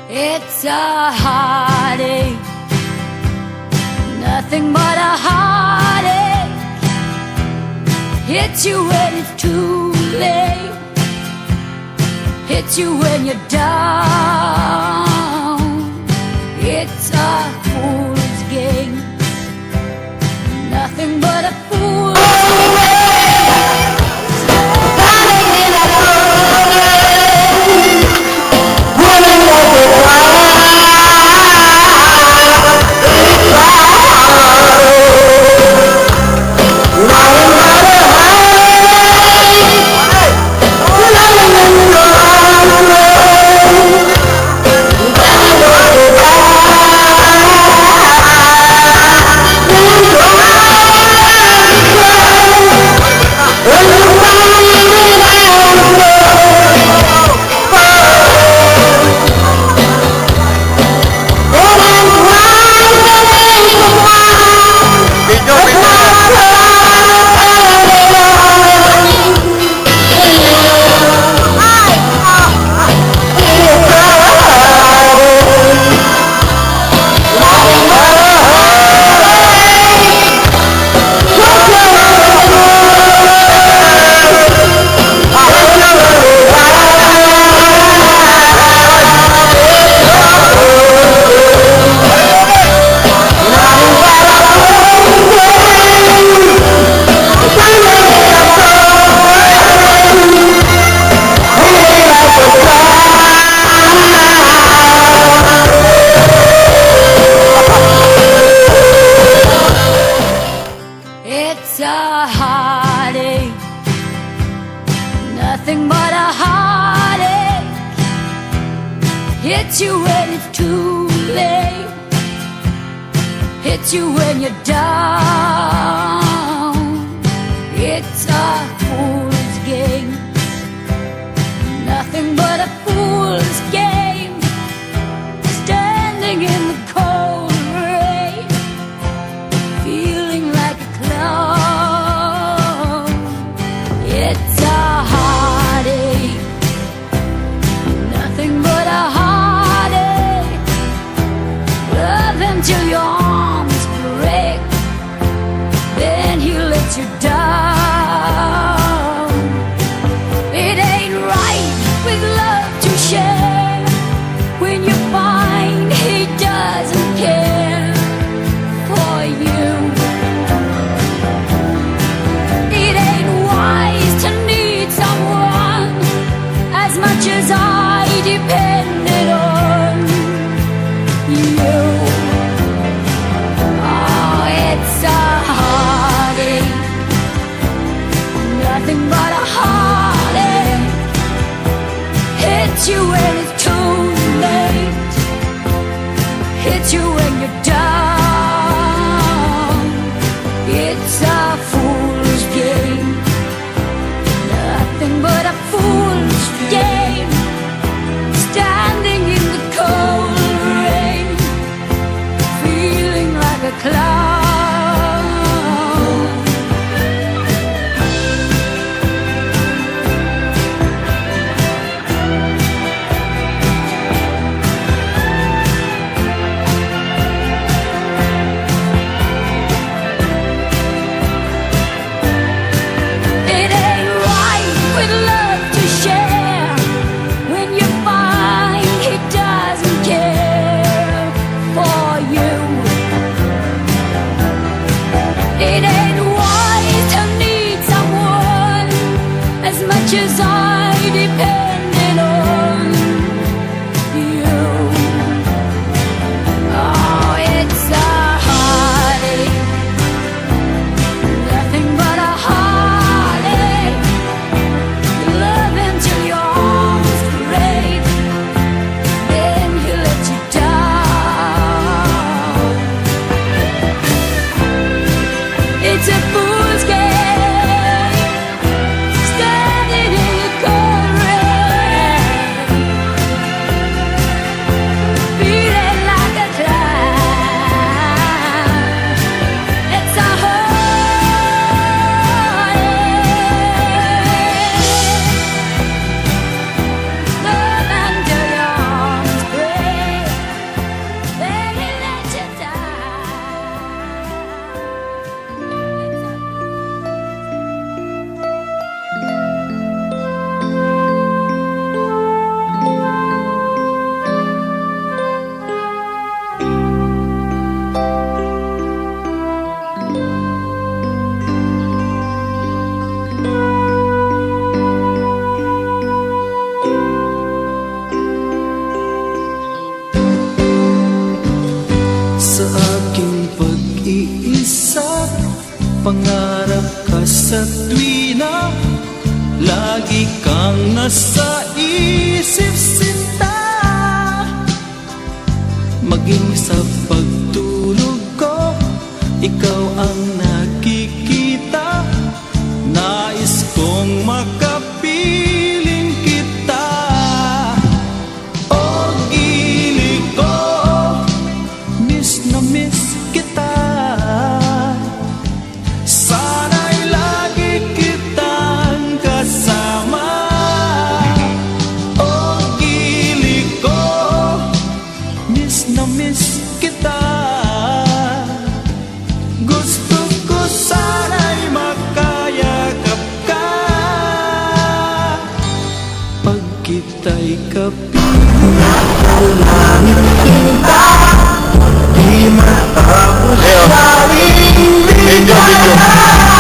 It's a heartache, nothing but a heartache. Hits you when it's too late, hits you when you're down. It's a fool's game, nothing but a fool's game. It's a heartache, nothing but a heartache. Hits you when it's too late, hits you when you're down. It's a fool's game, nothing but a fool's game. Standing in the cold rain, feeling like a clown. It's a heartache, nothing but a heartache. Love him till your arms break, then he lets you down. It ain't right with love to share when you find he doesn't care for you. It ain't wise to need someone as much as I depended on you. Oh, it's a heartache, nothing but a heartache. Hits you when it's too late, hits you when you're down. It's a fool's game, nothing but a fool's game. Standing in the cold rain, feeling like a clown. pangarap ka sa tuwina, lagi kang nasa isip sinta. Maging sa pagtulog ko, ikaw ang nakikita. Nais kong makapiling kita. O gili ko, miss na miss kita. Sana'y lagi kitang kasama. O gili ko, miss na miss kita. Gusto ko sana'y makayakap ka. Pag kita'y kapiling, Video, video.